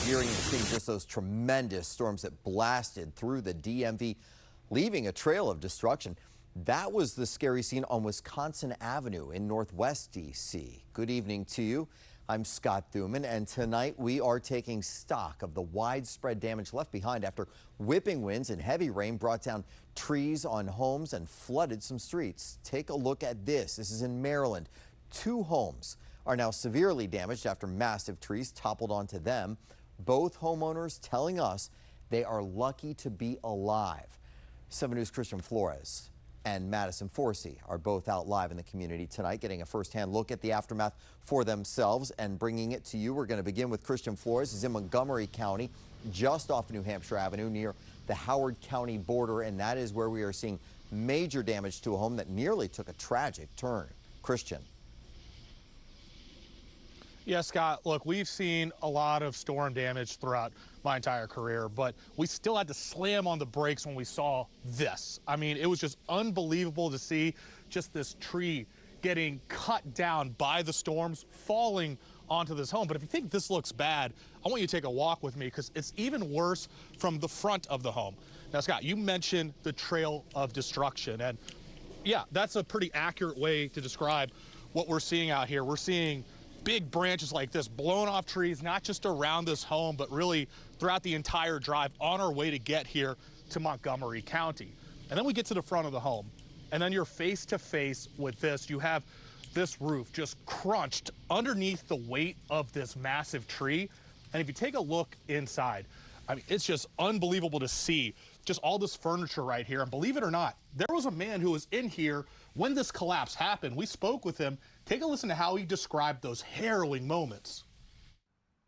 hearing and seeing just those tremendous storms that blasted through the DMV, leaving a trail of destruction. That was the scary scene on Wisconsin Avenue in Northwest D.C. Good evening to you. I'm Scott Thuman, and tonight we are taking stock of the widespread damage left behind after whipping winds and heavy rain brought down trees on homes and flooded some streets. Take a look at this. This is in Maryland. 2 homes are now severely damaged after massive trees toppled onto them. Both homeowners telling us they are lucky to be alive. 7 News' Christian Flores and Madison Forsey are both out live in the community tonight, getting a firsthand look at the aftermath for themselves and bringing it to you. We're going to begin with Christian Flores. He's in Montgomery County, just off New Hampshire Avenue near the Howard County border, and that is where we are seeing major damage to a home that nearly took a tragic turn. Christian. Yeah, Scott, look, we've seen a lot of storm damage throughout my entire career, but we still had to slam on the brakes when we saw this. I mean, it was just unbelievable to see just this tree getting cut down by the storms, falling onto this home. But if you think this looks bad, I want you to take a walk with me because it's even worse from the front of the home. Now, Scott, you mentioned the trail of destruction, and yeah, that's a pretty accurate way to describe what we're seeing out here. We're seeing big branches like this blown off trees, not just around this home, but really throughout the entire drive on our way to get here to Montgomery County. And then we get to the front of the home, and then you're face to face with this. You have this roof just crunched underneath the weight of this massive tree. And if you take a look inside, I mean, it's just unbelievable to see just all this furniture right here. And believe it or not, there was a man who was in here when this collapse happened. We spoke with him. Take a listen to how he described those harrowing moments.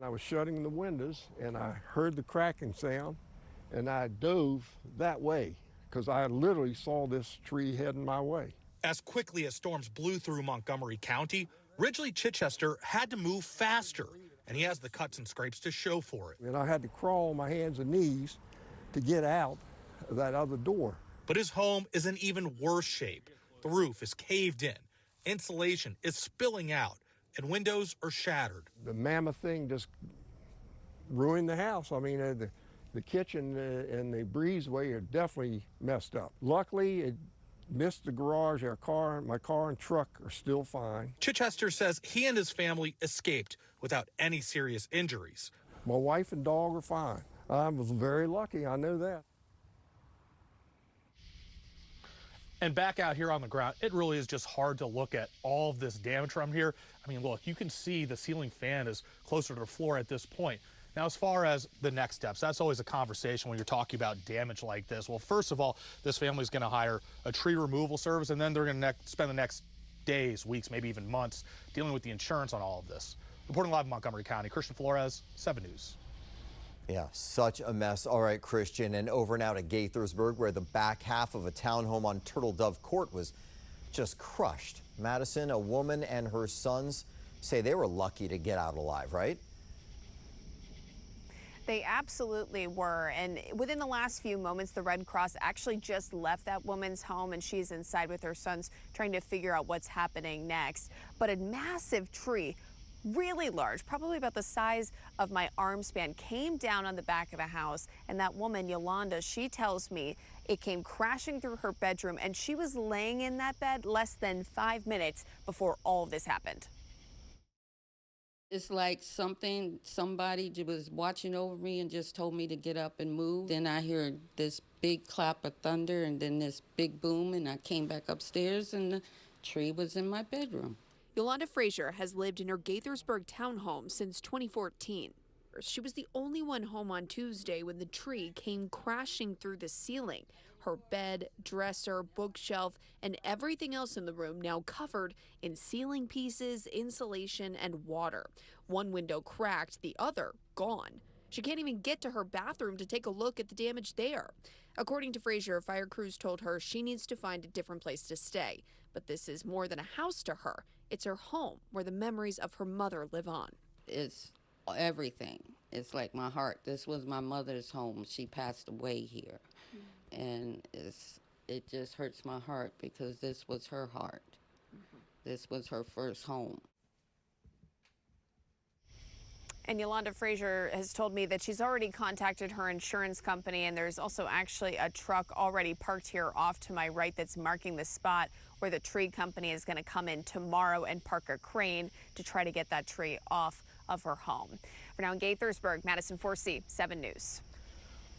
I was shutting the windows and I heard the cracking sound and I dove that way because I literally saw this tree heading my way. As quickly as storms blew through Montgomery County, Ridgely Chichester had to move faster, and he has the cuts and scrapes to show for it. And I had to crawl on my hands and knees to get out of that other door. But his home is in even worse shape. The roof is caved in, insulation is spilling out, and windows are shattered. The mammoth thing just ruined the house. I mean, the kitchen and the breezeway are definitely messed up. Luckily, it missed the garage. My car and truck are still fine. Chichester says he and his family escaped without any serious injuries. My wife and dog are fine. I was very lucky, I know that. And back out here on the ground, it really is just hard to look at all of this damage from here. I mean, look, you can see the ceiling fan is closer to the floor at this point. Now, as far as the next steps, that's always a conversation when you're talking about damage like this. Well, first of all, this family is going to hire a tree removal service, and then they're going to spend the next days, weeks, maybe even months dealing with the insurance on all of this. Reporting live in Montgomery County, Christian Flores, 7 News. Yeah, such a mess. All right, Christian, and over now to Gaithersburg, where the back half of a townhome on Turtle Dove Court was just crushed. Madison, a woman and her sons say they were lucky to get out alive, right? They absolutely were. And within the last few moments, the Red Cross actually just left that woman's home, and she's inside with her sons trying to figure out what's happening next. But a massive tree, really large, probably about the size of my arm span, came down on the back of the house. And that woman, Yolanda, she tells me it came crashing through her bedroom, and she was laying in that bed less than 5 minutes before all of this happened. It's like somebody was watching over me and just told me to get up and move. Then I heard this big clap of thunder and then this big boom, and I came back upstairs and the tree was in my bedroom. Yolanda Frazier has lived in her Gaithersburg townhome since 2014. She was the only one home on Tuesday when the tree came crashing through the ceiling. Her bed, dresser, bookshelf, and everything else in the room now covered in ceiling pieces, insulation, and water. One window cracked, the other gone. She can't even get to her bathroom to take a look at the damage there. According to Frazier, fire crews told her she needs to find a different place to stay. But this is more than a house to her. It's her home where the memories of her mother live on. It's everything. It's like my heart. This was my mother's home. She passed away here. And it just hurts my heart because this was her heart. This was her first home. And Yolanda Frazier has told me that she's already contacted her insurance company, and there's also actually a truck already parked here off to my right that's marking the spot where the tree company is going to come in tomorrow and park a crane to try to get that tree off of her home. For now in Gaithersburg, Madison 4C, 7 News.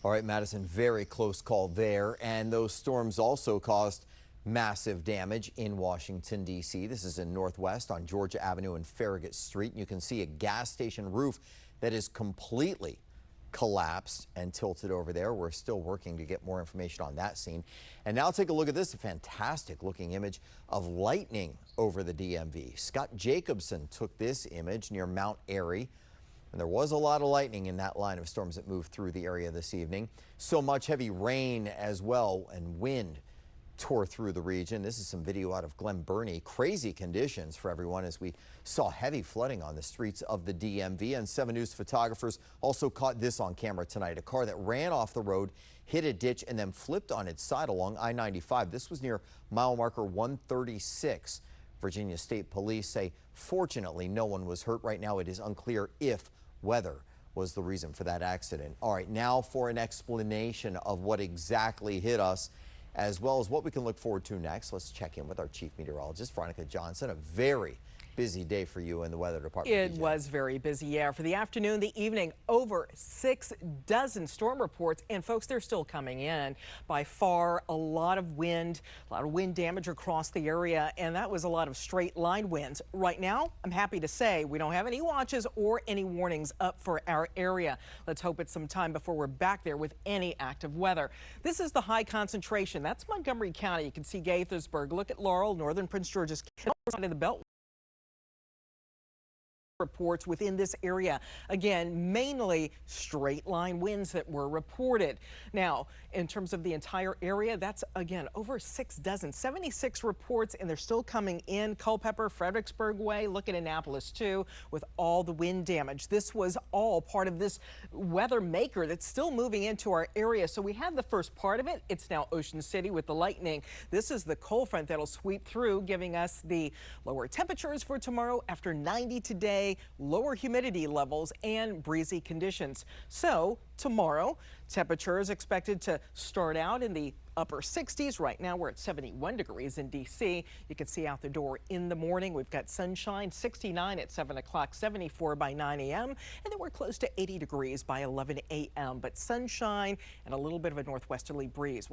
All right, Madison, very close call there. And those storms also caused massive damage in Washington, D.C. This is in Northwest on Georgia Avenue and Farragut Street. You can see a gas station roof that is completely collapsed and tilted over there. We're still working to get more information on that scene. And now take a look at this, a fantastic looking image of lightning over the DMV. Scott Jacobson took this image near Mount Airy. And there was a lot of lightning in that line of storms that moved through the area this evening. So much heavy rain as well, and wind tore through the region. This is some video out of Glen Burnie. Crazy conditions for everyone as we saw heavy flooding on the streets of the DMV. And 7 News photographers also caught this on camera tonight. A car that ran off the road, hit a ditch, and then flipped on its side along I-95. This was near mile marker 136. Virginia State Police say fortunately no one was hurt. Right now it is unclear if weather was the reason for that accident. All right, now for an explanation of what exactly hit us, as well as what we can look forward to next. Let's check in with our chief meteorologist, Veronica Johnson. A very busy day for you in the weather department. It was very busy, yeah. For the afternoon, the evening, over 6 dozen storm reports. And folks, they're still coming in. By far, a lot of wind damage across the area. And that was a lot of straight line winds. Right now, I'm happy to say we don't have any watches or any warnings up for our area. Let's hope it's some time before we're back there with any active weather. This is the high concentration. That's Montgomery County. You can see Gaithersburg. Look at Laurel, northern Prince George's side of the belt. Reports within this area. Again, mainly straight line winds that were reported. Now, in terms of the entire area, that's again over 6 dozen, 76 reports, and they're still coming in. Culpeper, Fredericksburg Way, look at Annapolis too, with all the wind damage. This was all part of this weather maker that's still moving into our area. So we had the first part of it. It's now Ocean City with the lightning. This is the cold front that'll sweep through, giving us the lower temperatures for tomorrow after 90 today. Lower humidity levels and breezy conditions. So tomorrow, temperatures expected to start out in the upper 60s. Right now we're at 71 degrees in D.C. You can see out the door in the morning. We've got sunshine, 69 at 7 o'clock, 74 by 9 a.m. And then we're close to 80 degrees by 11 a.m. But sunshine and a little bit of a northwesterly breeze.